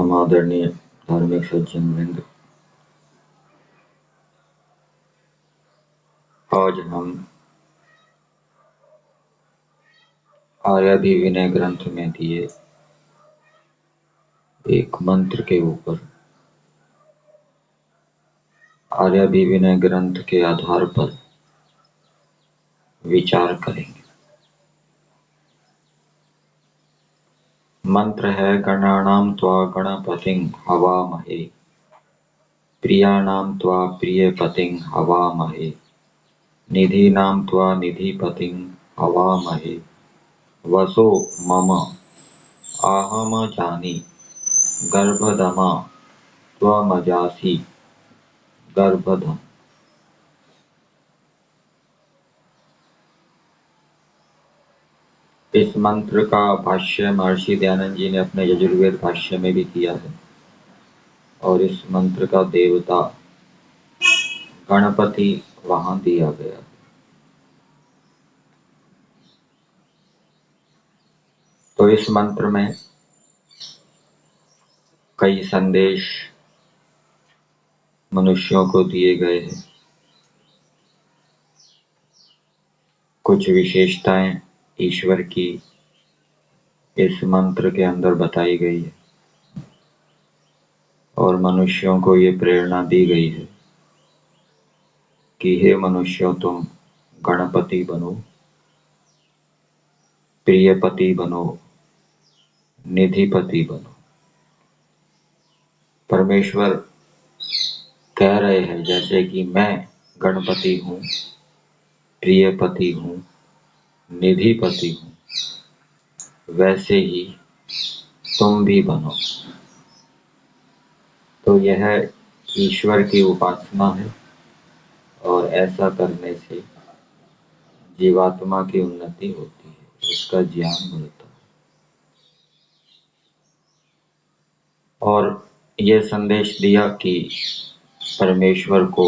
परम आदरणीय धार्मिक सज्जन वृंद, आज हम आर्याभिविनय ग्रंथ में दिए एक मंत्र के ऊपर आर्याभिविनय ग्रंथ के आधार पर विचार करेंगे। मंत्र है गणानां त्वा गणपतिं हवामहे, प्रियाणां त्वा प्रियपतिं हवामहे, निधीनां त्वा निधिपतिं हवामहे, वसो मम आहमजानि गर्भधमा त्वमजासि गर्भधम। इस मंत्र का भाष्य महर्षि दयानंद जी ने अपने यजुर्वेद भाष्य में भी किया है और इस मंत्र का देवता गणपति वहां दिया गया है। तो इस मंत्र में कई संदेश मनुष्यों को दिए गए हैं। कुछ विशेषताएं ईश्वर की इस मंत्र के अंदर बताई गई है और मनुष्यों को ये प्रेरणा दी गई है कि हे मनुष्यों, तुम गणपति बनो, प्रियपति बनो, निधिपति बनो। परमेश्वर कह रहे हैं जैसे कि मैं गणपति हूँ, प्रियपति हूँ, निधिपति हूँ, वैसे ही तुम भी बनो। तो यह ईश्वर की उपासना है और ऐसा करने से जीवात्मा की उन्नति होती है, उसका ज्ञान बढ़ता है। और यह संदेश दिया कि परमेश्वर को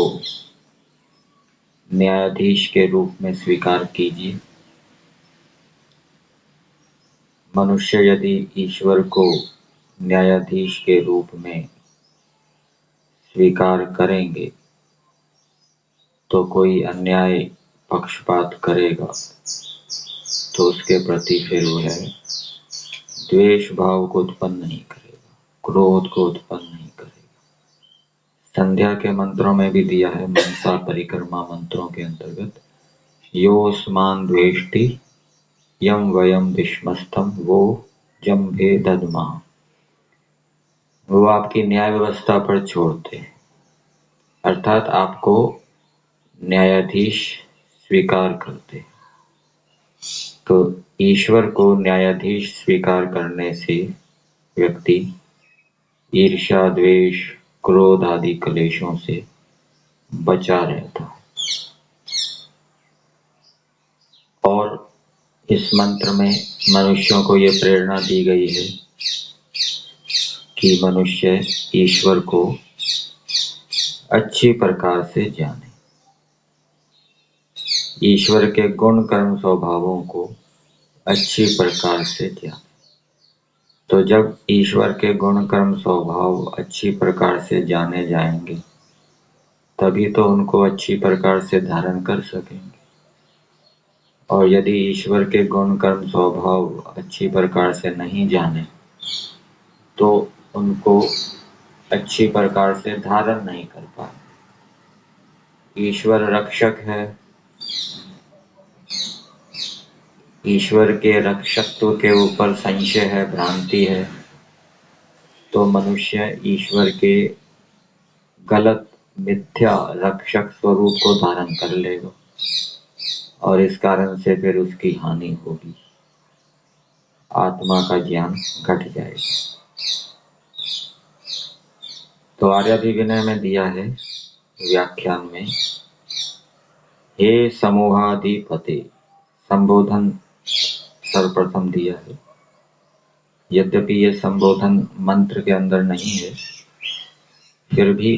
न्यायाधीश के रूप में स्वीकार कीजिए। मनुष्य यदि ईश्वर को न्यायाधीश के रूप में स्वीकार करेंगे तो कोई अन्याय पक्षपात करेगा तो उसके प्रति फिर वह द्वेष भाव को उत्पन्न नहीं करेगा, क्रोध को उत्पन्न नहीं करेगा। संध्या के मंत्रों में भी दिया है, मनसा परिक्रमा मंत्रों के अंतर्गत, योस्मान द्वेष्टि यम वयम विष्मस्थम वो जम्भे दद्मा। वो आपकी न्याय व्यवस्था पर छोड़ते हैं, अर्थात आपको न्यायाधीश स्वीकार करते। तो ईश्वर को न्यायाधीश स्वीकार करने से व्यक्ति ईर्ष्या, द्वेष, क्रोध आदि क्लेशों से बचा रहता है। और इस मंत्र में मनुष्यों को यह प्रेरणा दी गई है कि मनुष्य ईश्वर को अच्छी प्रकार से जाने, ईश्वर के गुण कर्म स्वभावों को अच्छी प्रकार से जाने। तो जब ईश्वर के गुण कर्म स्वभाव अच्छी प्रकार से जाने जाएंगे तभी तो उनको अच्छी प्रकार से धारण कर सकेंगे। और यदि ईश्वर के गुण कर्म स्वभाव अच्छी प्रकार से नहीं जाने तो उनको अच्छी प्रकार से धारण नहीं कर पाए। ईश्वर रक्षक है, ईश्वर के रक्षकत्व के ऊपर संशय है, भ्रांति है, तो मनुष्य ईश्वर के गलत मिथ्या रक्षक स्वरूप को धारण कर लेगा और इस कारण से फिर उसकी हानि होगी, आत्मा का ज्ञान घट जाएगा। तो आर्याभिविनय में दिया है व्याख्यान में, हे समूहाधिपते, संबोधन सर्वप्रथम दिया है। यद्यपि ये संबोधन मंत्र के अंदर नहीं है, फिर भी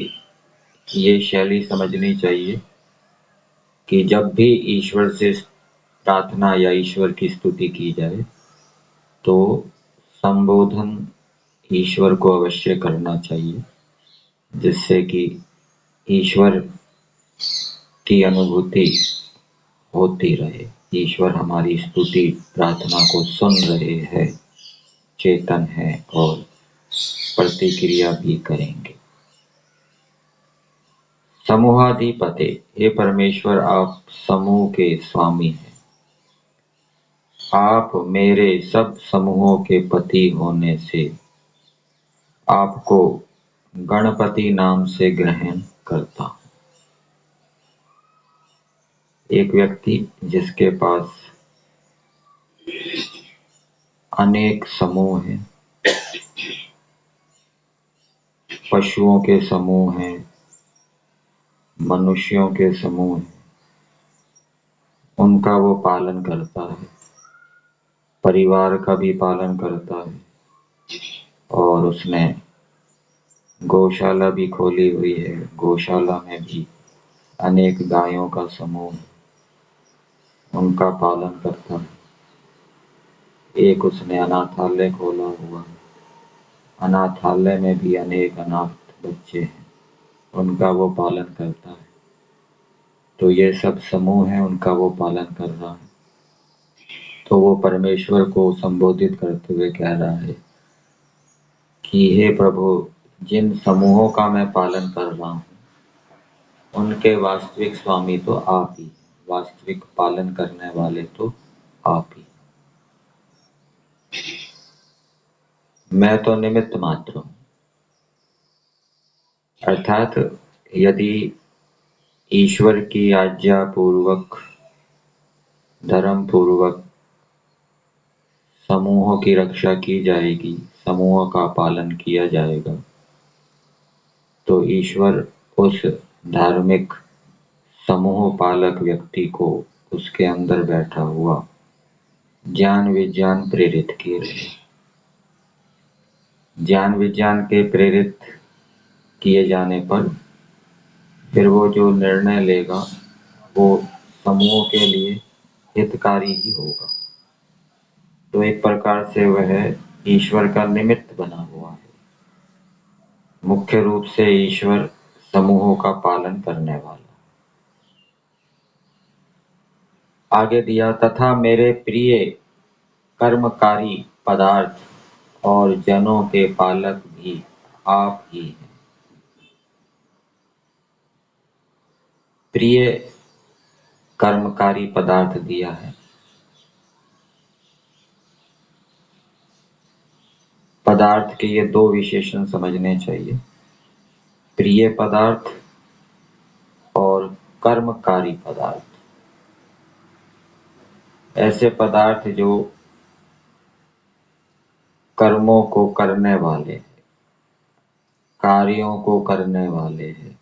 ये शैली समझनी चाहिए कि जब भी ईश्वर से प्रार्थना या ईश्वर की स्तुति की जाए तो संबोधन ईश्वर को अवश्य करना चाहिए, जिससे कि ईश्वर की अनुभूति होती रहे। ईश्वर हमारी स्तुति प्रार्थना को सुन रहे हैं, चेतन है और प्रतिक्रिया भी करेंगे। समूहाधिपते, हे परमेश्वर, आप समूह के स्वामी हैं। आप मेरे सब समूहों के पति होने से आपको गणपति नाम से ग्रहण करता हूँ। एक व्यक्ति जिसके पास अनेक समूह हैं, पशुओं के समूह हैं, मनुष्यों के समूह हैं, उनका वो पालन करता है, परिवार का भी पालन करता है और उसने गौशाला भी खोली हुई है। गौशाला में भी अनेक गायों का समूह, उनका पालन करता है। एक उसने अनाथालय खोला हुआ है, अनाथालय में भी अनेक अनाथ बच्चे हैं, उनका वो पालन करता है। तो ये सब समूह है, उनका वो पालन कर रहा है। तो वो परमेश्वर को संबोधित करते हुए कह रहा है कि हे प्रभु, जिन समूहों का मैं पालन कर रहा हूँ उनके वास्तविक स्वामी तो आप ही, वास्तविक पालन करने वाले तो आप ही, मैं तो निमित्त मात्र हूँ। अर्थात यदि ईश्वर की आज्ञा पूर्वक, धर्म पूर्वक समूहों की रक्षा की जाएगी, समूहों का पालन किया जाएगा, तो ईश्वर उस धार्मिक समूह पालक व्यक्ति को उसके अंदर बैठा हुआ ज्ञान विज्ञान प्रेरित किए रहे। ज्ञान विज्ञान के प्रेरित किए जाने पर फिर वो जो निर्णय लेगा वो समूह के लिए हितकारी ही होगा। तो एक प्रकार से वह ईश्वर का निमित्त बना हुआ है। मुख्य रूप से ईश्वर समूहों का पालन करने वाला। आगे दिया, तथा मेरे प्रिय कर्मकारी पदार्थ और जनों के पालक भी आप ही हैं। प्रिय कर्मकारी पदार्थ दिया है। पदार्थ के ये दो विशेषण समझने चाहिए, प्रिय पदार्थ और कर्मकारी पदार्थ। ऐसे पदार्थ जो कर्मों को करने वाले हैं, कार्यों को करने वाले हैं,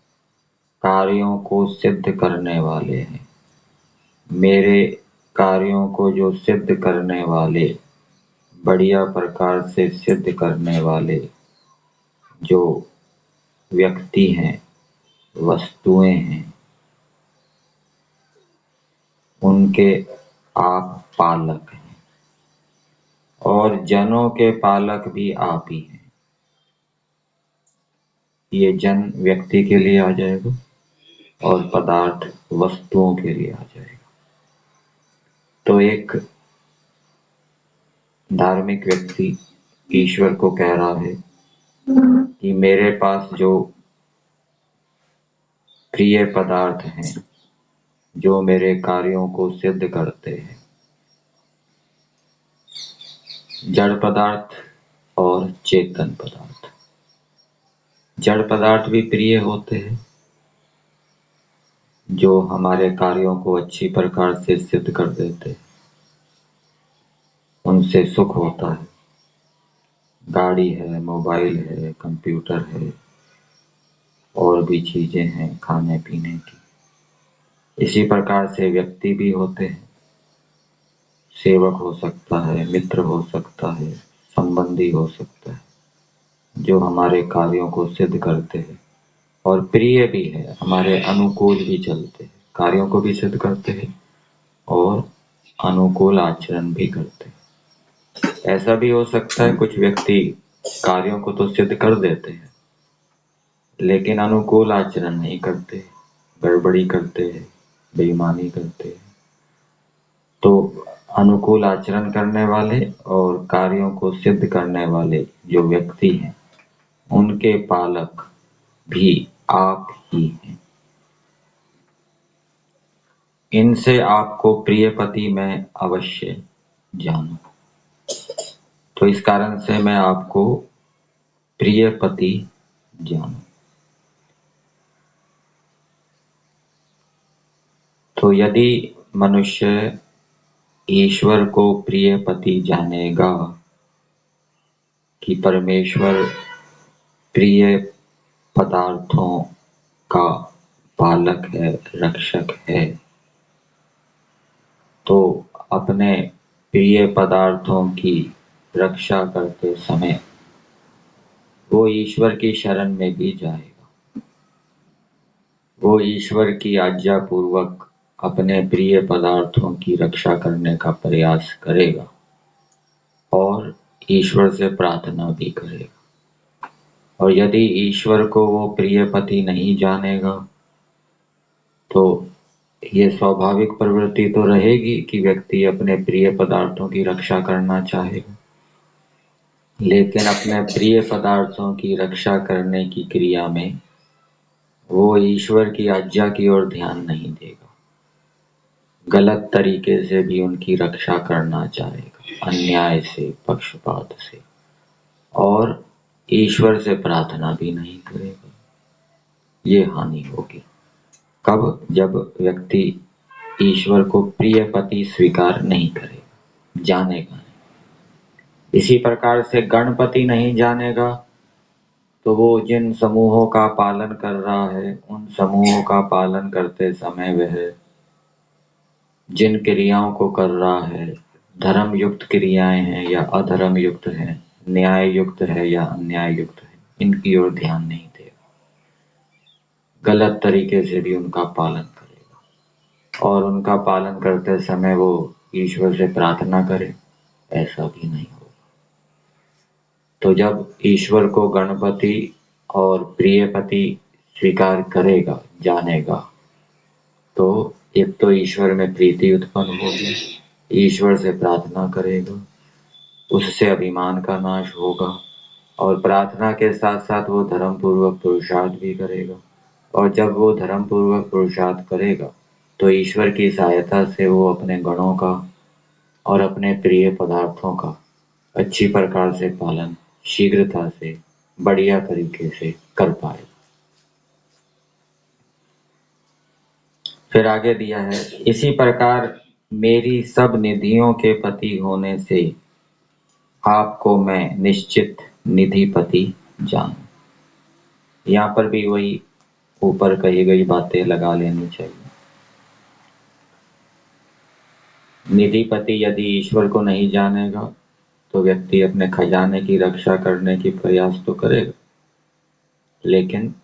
कार्यों को सिद्ध करने वाले हैं। मेरे कार्यों को जो सिद्ध करने वाले, बढ़िया प्रकार से सिद्ध करने वाले जो व्यक्ति हैं, वस्तुएं हैं, उनके आप पालक हैं और जनों के पालक भी आप ही हैं। ये जन व्यक्ति के लिए आ जाएगा और पदार्थ वस्तुओं के लिए आ जाएगा। तो एक धार्मिक व्यक्ति ईश्वर को कह रहा है कि मेरे पास जो प्रिय पदार्थ हैं, जो मेरे कार्यों को सिद्ध करते हैं, जड़ पदार्थ और चेतन पदार्थ। जड़ पदार्थ भी प्रिय होते हैं, जो हमारे कार्यों को अच्छी प्रकार से सिद्ध कर देते हैं, उनसे सुख होता है। गाड़ी है, मोबाइल है, कंप्यूटर है और भी चीजें हैं खाने पीने की। इसी प्रकार से व्यक्ति भी होते हैं, सेवक हो सकता है, मित्र हो सकता है, संबंधी हो सकता है, जो हमारे कार्यों को सिद्ध करते हैं और प्रिय भी है, हमारे अनुकूल भी चलते हैं, कार्यों को भी सिद्ध करते हैं और अनुकूल आचरण भी करते हैं। ऐसा भी हो सकता है कुछ व्यक्ति कार्यों को तो सिद्ध कर देते हैं, लेकिन अनुकूल आचरण नहीं करते, गड़बड़ी करते हैं, बेईमानी करते हैं। तो अनुकूल आचरण करने वाले और कार्यों को सिद्ध करने वाले जो व्यक्ति हैं, उनके पालक भी आप ही हैं। इनसे आपको प्रिय पति मैं अवश्य जानूं। तो इस कारण से मैं आपको प्रिय पति जानूं। तो यदि मनुष्य ईश्वर को प्रिय पति जानेगा कि परमेश्वर प्रिय पदार्थों का पालक है, रक्षक है, तो अपने प्रिय पदार्थों की रक्षा करते समय वो ईश्वर की शरण में भी जाएगा। वो ईश्वर की आज्ञा पूर्वक अपने प्रिय पदार्थों की रक्षा करने का प्रयास करेगा और ईश्वर से प्रार्थना भी करेगा। और यदि ईश्वर को वो प्रिय पति नहीं जानेगा तो ये स्वाभाविक प्रवृत्ति तो रहेगी कि व्यक्ति अपने प्रिय पदार्थों की रक्षा करना चाहेगा, लेकिन अपने प्रिय पदार्थों की रक्षा करने की क्रिया में वो ईश्वर की आज्ञा की ओर ध्यान नहीं देगा, गलत तरीके से भी उनकी रक्षा करना चाहेगा, अन्याय से, पक्षपात से, और ईश्वर से प्रार्थना भी नहीं करेगा। ये हानि होगी। कब? जब व्यक्ति ईश्वर को प्रिय पति स्वीकार नहीं करेगा, जानेगा नहीं। इसी प्रकार से गणपति नहीं जानेगा तो वो जिन समूहों का पालन कर रहा है, उन समूहों का पालन करते समय वह जिन क्रियाओं को कर रहा है, धर्म युक्त क्रियाएं हैं या अधर्म युक्त है, न्याय युक्त है या अन्याय युक्त है, इनकी ओर ध्यान नहीं देगा, गलत तरीके से भी उनका पालन करेगा और उनका पालन करते समय वो ईश्वर से प्रार्थना करे, ऐसा भी नहीं होगा। तो जब ईश्वर को गणपति और प्रियपति स्वीकार करेगा, जानेगा, तो एक तो ईश्वर में प्रीति उत्पन्न होगी, ईश्वर से प्रार्थना करेगा, उससे अभिमान का नाश होगा और प्रार्थना के साथ साथ वो धर्म पूर्वक पुरुषार्थ भी करेगा। और जब वो धर्म पूर्वक पुरुषार्थ करेगा तो ईश्वर की सहायता से वो अपने गणों का और अपने प्रिय पदार्थों का अच्छी प्रकार से पालन शीघ्रता से, बढ़िया तरीके से कर पाएगा। फिर आगे दिया है, इसी प्रकार मेरी सब निधियों के पति होने से आपको मैं निश्चित निधिपति जानूं। यहाँ पर भी वही ऊपर कही गई बातें लगा लेनी चाहिए। निधिपति यदि ईश्वर को नहीं जानेगा तो व्यक्ति अपने खजाने की रक्षा करने की प्रयास तो करेगा, लेकिन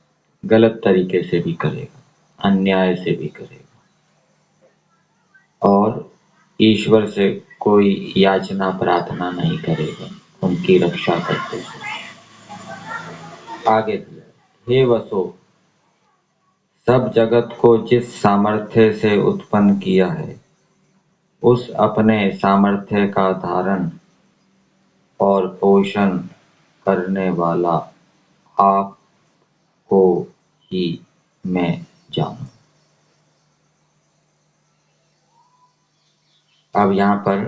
गलत तरीके से भी करेगा, अन्याय से भी करेगा और ईश्वर से कोई याचना प्रार्थना नहीं करेगा उनकी रक्षा करते समय। आगे दिया, हे वसो, सब जगत को जिस सामर्थ्य से उत्पन्न किया है, उस अपने सामर्थ्य का धारण और पोषण करने वाला आपको ही मैं जानूं। अब यहाँ पर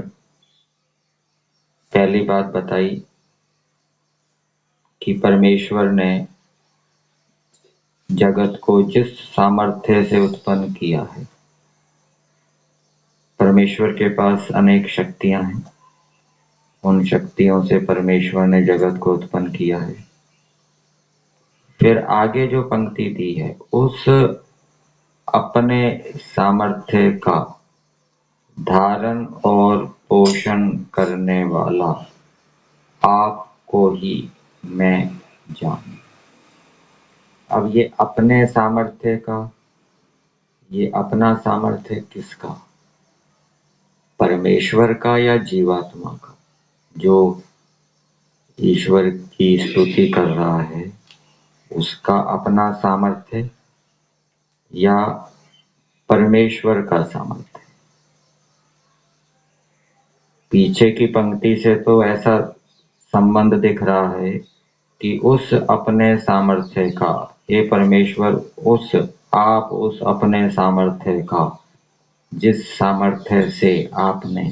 पहली बात बताई कि परमेश्वर ने जगत को जिस सामर्थ्य से उत्पन्न किया है, परमेश्वर के पास अनेक शक्तियां हैं, उन शक्तियों से परमेश्वर ने जगत को उत्पन्न किया है। फिर आगे जो पंक्ति दी है, उस अपने सामर्थ्य का धारण और पोषण करने वाला आपको ही मैं जानूं। अब ये अपने सामर्थ्य का, ये अपना सामर्थ्य किसका? परमेश्वर का या जीवात्मा का, जो ईश्वर की स्तुति कर रहा है, उसका अपना सामर्थ्य या परमेश्वर का सामर्थ्य? पीछे की पंक्ति से तो ऐसा संबंध दिख रहा है कि उस अपने सामर्थ्य का, हे परमेश्वर, आप उस अपने सामर्थ्य का, जिस सामर्थ्य से आपने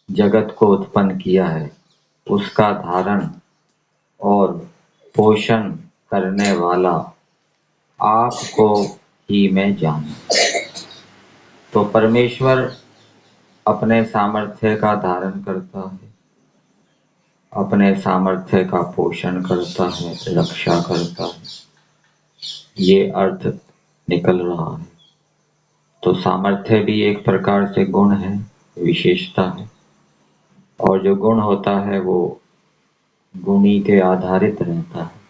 जगत को उत्पन्न किया है, उसका धारण और पोषण करने वाला आपको ही मैं जानूं। तो परमेश्वर अपने सामर्थ्य का धारण करता है, अपने सामर्थ्य का पोषण करता है, रक्षा करता है, ये अर्थ निकल रहा है। तो सामर्थ्य भी एक प्रकार से गुण है, विशेषता है, और जो गुण होता है वो गुणी के आधारित रहता है।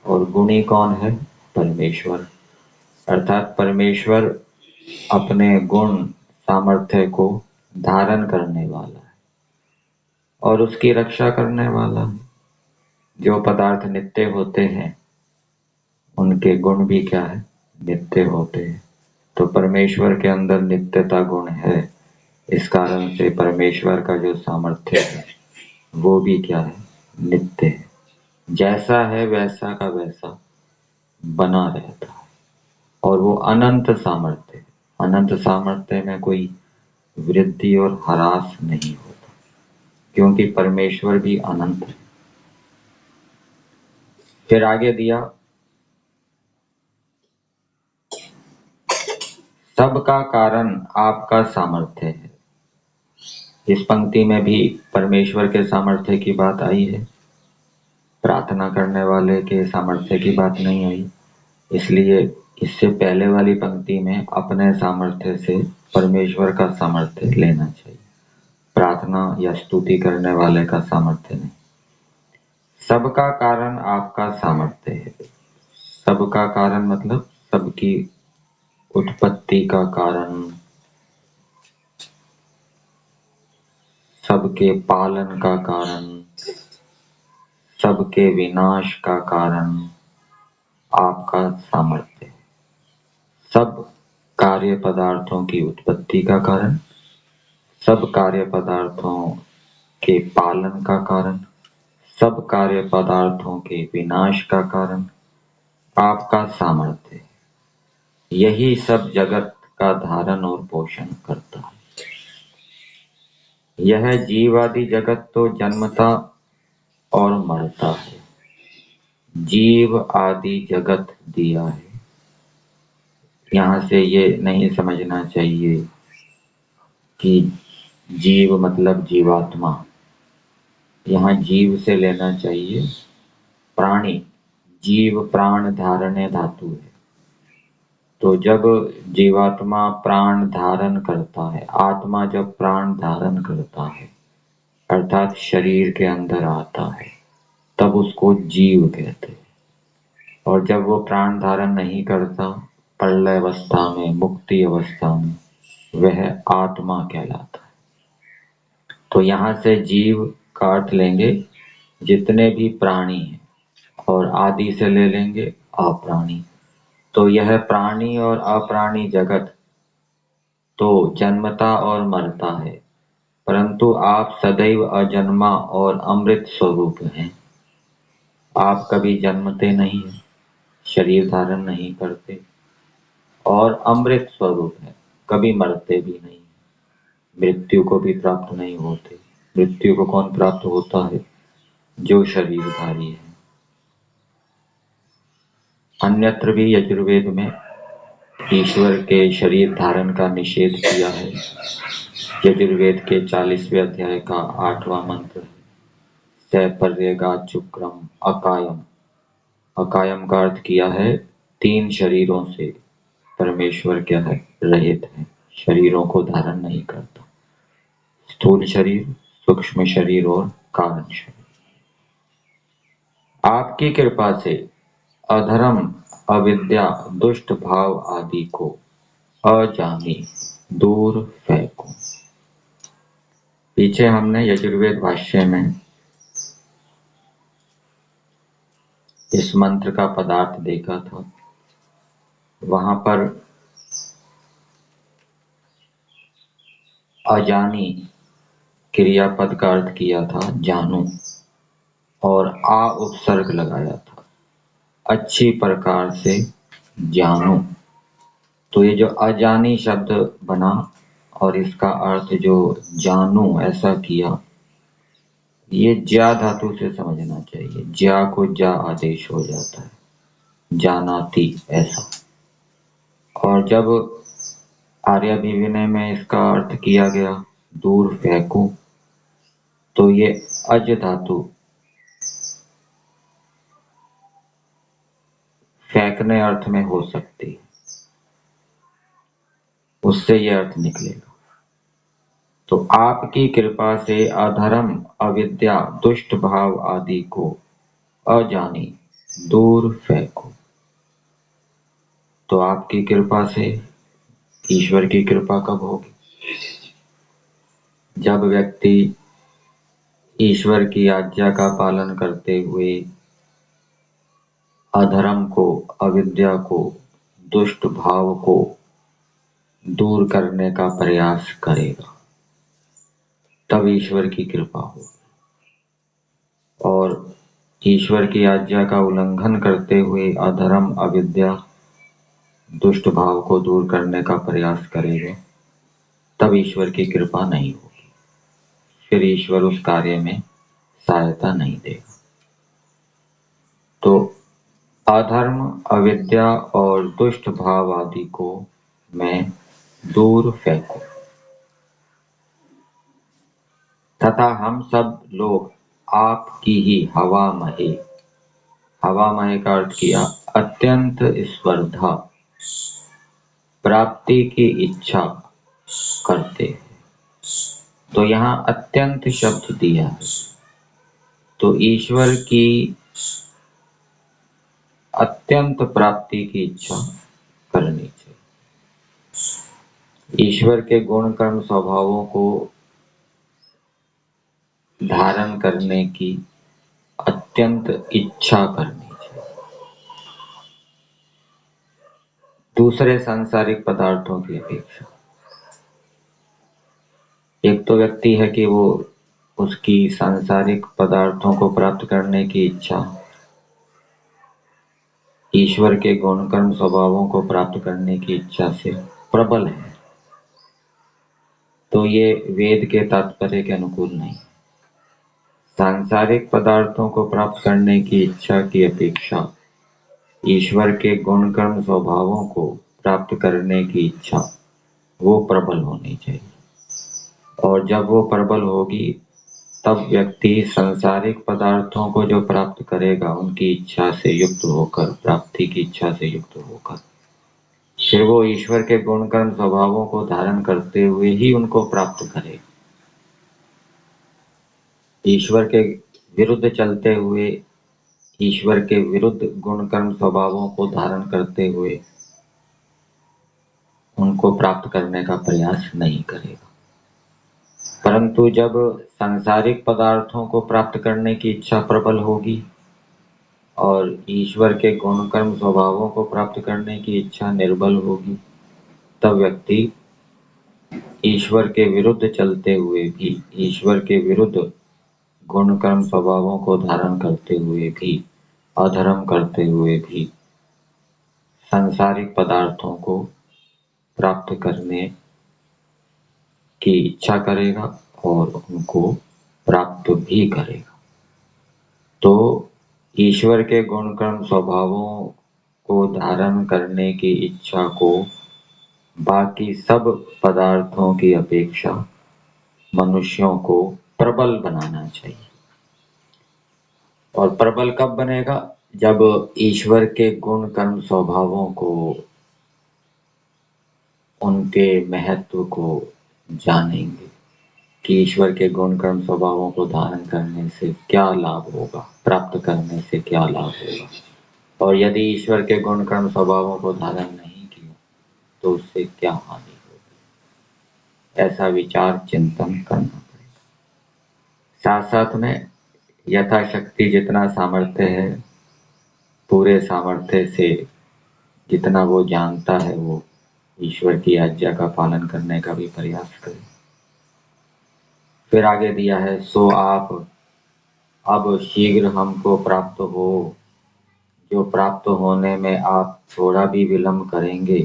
और गुणी कौन है? परमेश्वर। अर्थात परमेश्वर अपने गुण सामर्थ्य को धारण करने वाला है और उसकी रक्षा करने वाला है। जो पदार्थ नित्य होते हैं उनके गुण भी क्या है? नित्य होते हैं। तो परमेश्वर के अंदर नित्यता गुण है, इस कारण से परमेश्वर का जो सामर्थ्य है वो भी क्या है? नित्य है। जैसा है वैसा का वैसा बना रहता है और वो अनंत सामर्थ्य है। अनंत सामर्थ्य में कोई वृद्धि और ह्रास नहीं होता, क्योंकि परमेश्वर भी अनंत है। फिर आगे दिया, सबका कारण आपका सामर्थ्य है। इस पंक्ति में भी परमेश्वर के सामर्थ्य की बात आई है, प्रार्थना करने वाले के सामर्थ्य की बात नहीं आई। इसलिए इससे पहले वाली पंक्ति में अपने सामर्थ्य से परमेश्वर का सामर्थ्य लेना चाहिए, प्रार्थना या स्तुति करने वाले का सामर्थ्य नहीं। सबका कारण आपका सामर्थ्य है। सबका कारण मतलब सबकी उत्पत्ति का कारण, सबके पालन का कारण, सबके विनाश का कारण आपका सामर्थ्य है। सब कार्य पदार्थों की उत्पत्ति का कारण, सब कार्य पदार्थों के पालन का कारण, सब कार्य पदार्थों के विनाश का कारण आपका सामर्थ्य है। यही सब जगत का धारण और पोषण करता है। यह जीवादि जगत तो जन्मता और मरता है। जीव आदि जगत दिया है। यहाँ से ये नहीं समझना चाहिए कि जीव मतलब जीवात्मा, यहाँ जीव से लेना चाहिए प्राणी। जीव प्राण धारणे धातु है। तो जब जीवात्मा प्राण धारण करता है, आत्मा जब प्राण धारण करता है अर्थात शरीर के अंदर आता है, तब उसको जीव कहते हैं। और जब वो प्राण धारण नहीं करता, प्रलय अवस्था में, मुक्ति अवस्था में, वह आत्मा कहलाता है। तो यहाँ से जीव का अर्थ लेंगे जितने भी प्राणी हैं, और आदि से ले लेंगे अप्राणी। तो यह प्राणी और अप्राणी जगत तो जन्मता और मरता है, परंतु आप सदैव अजन्मा और अमृत स्वरूप हैं। आप कभी जन्मते नहीं हैं, शरीर धारण नहीं करते, और अमृत स्वरूप है, कभी मरते भी नहीं, मृत्यु को भी प्राप्त नहीं होते। मृत्यु को कौन प्राप्त होता है? जो शरीरधारी है। अन्यत्र भी यजुर्वेद में ईश्वर के शरीर धारण का निषेध किया है। यजुर्वेद के 40वें अध्याय का 8वां मंत्र है, सपर्यगाचुक्रम अकायम। अकायम का अर्थ किया है 3 शरीरों से परमेश्वर क्या है? रहित है, शरीरों को धारण नहीं करता। स्थूल शरीर, सूक्ष्म शरीर और कारण शरीर। आपकी कृपा से अधर्म, अविद्या, दुष्ट भाव आदि को अजामी दूर फेंको। पीछे हमने यजुर्वेद भाष्य में इस मंत्र का पदार्थ देखा था, वहां पर अजानी क्रियापद का अर्थ किया था जानू, और आ उपसर्ग लगाया था, अच्छी प्रकार से जानू। तो ये जो अजानी शब्द बना और इसका अर्थ जो जानू ऐसा किया, ये ज्या धातु से समझना चाहिए। ज्या को जा आदेश हो जाता है, जानाती ऐसा। और जब आर्याभिविनय में इसका अर्थ किया गया दूर फेंको, तो ये अज धातु फेंकने अर्थ में हो सकती है, उससे यह अर्थ निकलेगा। तो आपकी कृपा से अधर्म, अविद्या, दुष्ट भाव आदि को अजानी दूर फेंको। तो आपकी कृपा से, ईश्वर की कृपा कब होगी? जब व्यक्ति ईश्वर की आज्ञा का पालन करते हुए अधर्म को, अविद्या को, दुष्ट भाव को दूर करने का प्रयास करेगा, तब ईश्वर की कृपा होगी। और ईश्वर की आज्ञा का उल्लंघन करते हुए अधर्म, अविद्या, दुष्ट भाव को दूर करने का प्रयास करेगा, तब ईश्वर की कृपा नहीं होगी, फिर ईश्वर उस कार्य में सहायता नहीं देगा। तो अधर्म, अविद्या और दुष्ट भाव आदि को मैं दूर फेंकूं, तथा हम सब लोग आपकी ही हवा महे, हवा महे का अर्थ किया अत्यंत स्पर्धा, प्राप्ति की इच्छा करते हैं। तो यहाँ अत्यंत शब्द दिया है, तो ईश्वर की अत्यंत प्राप्ति की इच्छा करनी चाहिए। ईश्वर के गुण कर्म स्वभावों को धारण करने की अत्यंत इच्छा करनी चाहिए, दूसरे सांसारिक पदार्थों की अपेक्षा। एक तो व्यक्ति है कि वो उसकी सांसारिक पदार्थों को प्राप्त करने की इच्छा ईश्वर के गुण कर्म स्वभावों को प्राप्त करने की इच्छा से प्रबल है, तो ये वेद के तात्पर्य के अनुकूल नहीं। सांसारिक पदार्थों को प्राप्त करने की इच्छा की अपेक्षा ईश्वर के गुण कर्म स्वभावों को प्राप्त करने की इच्छा वो प्रबल होनी चाहिए। और जब वो प्रबल होगी, तब व्यक्ति सांसारिक पदार्थों को जो प्राप्त करेगा उनकी इच्छा से युक्त होकर, प्राप्ति की इच्छा से युक्त होकर, फिर वो ईश्वर के गुण कर्म स्वभावों को धारण करते हुए ही उनको प्राप्त करे। ईश्वर के विरुद्ध चलते हुए, ईश्वर के विरुद्ध गुण कर्म स्वभावों को धारण करते हुए उनको प्राप्त करने का प्रयास नहीं करेगा। परंतु जब सांसारिक पदार्थों को प्राप्त करने की इच्छा प्रबल होगी और ईश्वर के गुण कर्म स्वभावों को प्राप्त करने की इच्छा निर्बल होगी, तब व्यक्ति ईश्वर के विरुद्ध चलते हुए भी, ईश्वर के विरुद्ध गुण कर्म स्वभावों को धारण करते हुए भी, अधर्म करते हुए भी सांसारिक पदार्थों को प्राप्त करने की इच्छा करेगा और उनको प्राप्त भी करेगा। तो ईश्वर के गुण कर्म स्वभावों को धारण करने की इच्छा को बाकी सब पदार्थों की अपेक्षा मनुष्यों को प्रबल बनाना चाहिए। और प्रबल कब बनेगा? जब ईश्वर के गुण कर्म स्वभावों को, उनके महत्व को जानेंगे कि ईश्वर के गुण कर्म स्वभावों को धारण करने से क्या लाभ होगा, प्राप्त करने से क्या लाभ होगा, और यदि ईश्वर के गुण कर्म स्वभावों को धारण नहीं किया तो उससे क्या हानि होगी, ऐसा विचार चिंतन करना पड़ेगा। साथ साथ में यथाशक्ति जितना सामर्थ्य है पूरे सामर्थ्य से जितना वो जानता है वो ईश्वर की आज्ञा का पालन करने का भी प्रयास करे। फिर आगे दिया है, सो आप अब शीघ्र हमको प्राप्त हो, जो प्राप्त होने में आप थोड़ा भी विलंब करेंगे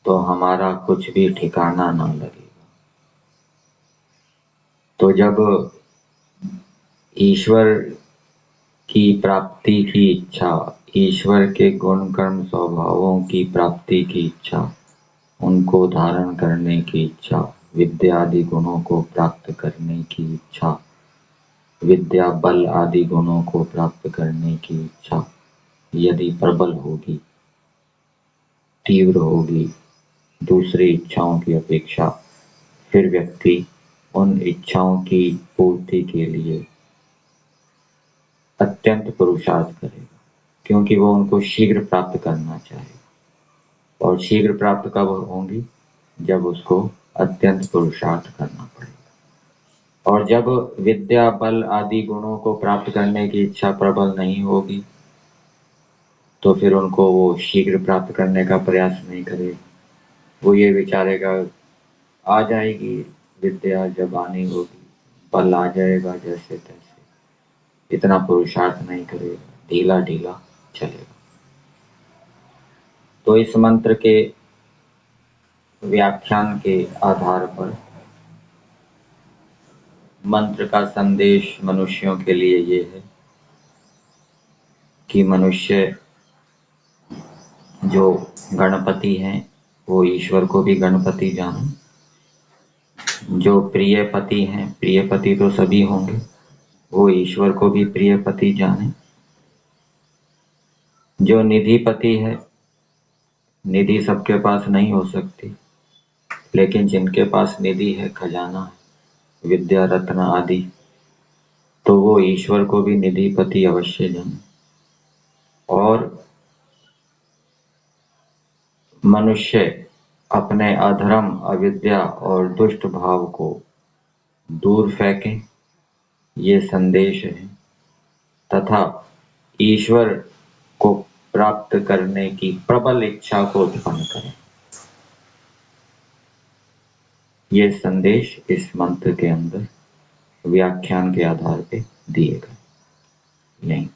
तो हमारा कुछ भी ठिकाना ना लगेगा। तो जब ईश्वर की प्राप्ति की इच्छा, ईश्वर के गुण कर्म स्वभावों की प्राप्ति की इच्छा, उनको धारण करने की इच्छा, विद्या आदि गुणों को प्राप्त करने की इच्छा, विद्या बल आदि गुणों को प्राप्त करने की इच्छा यदि प्रबल होगी, तीव्र होगी दूसरी इच्छाओं की अपेक्षा, फिर व्यक्ति उन इच्छाओं की पूर्ति के लिए अत्यंत पुरुषार्थ करेगा, क्योंकि वो उनको शीघ्र प्राप्त करना चाहेगा। और शीघ्र प्राप्त कब होंगी? जब उसको अत्यंत पुरुषार्थ करना पड़ेगा। और जब विद्या बल आदि गुणों को प्राप्त करने की इच्छा प्रबल नहीं होगी तो फिर उनको वो शीघ्र प्राप्त करने का प्रयास नहीं करेगा। वो ये विचारेगा आ जाएगी विद्या, जब आनी होगी बल आ जाएगा, जैसे तैसे, इतना पुरुषार्थ नहीं करेगा, ढीला ढीला चलेगा। तो इस मंत्र के व्याख्यान के आधार पर मंत्र का संदेश मनुष्यों के लिए ये है कि मनुष्य जो गणपति हैं वो ईश्वर को भी गणपति जाने, जो प्रिय पति हैं, प्रिय पति तो सभी होंगे, वो ईश्वर को भी प्रिय पति जाने, जो निधि पति है, निधि सबके पास नहीं हो सकती, लेकिन जिनके पास निधि है, खजाना है, विद्या रत्न आदि, तो वो ईश्वर को भी निधिपति अवश्य जाने। और मनुष्य अपने अधर्म, अविद्या और दुष्ट भाव को दूर फेंके, ये संदेश है, तथा ईश्वर को प्राप्त करने की प्रबल इच्छा को उत्पन्न करें। ये संदेश इस मंत्र के अंदर व्याख्यान के आधार पे दिए गए। नहीं।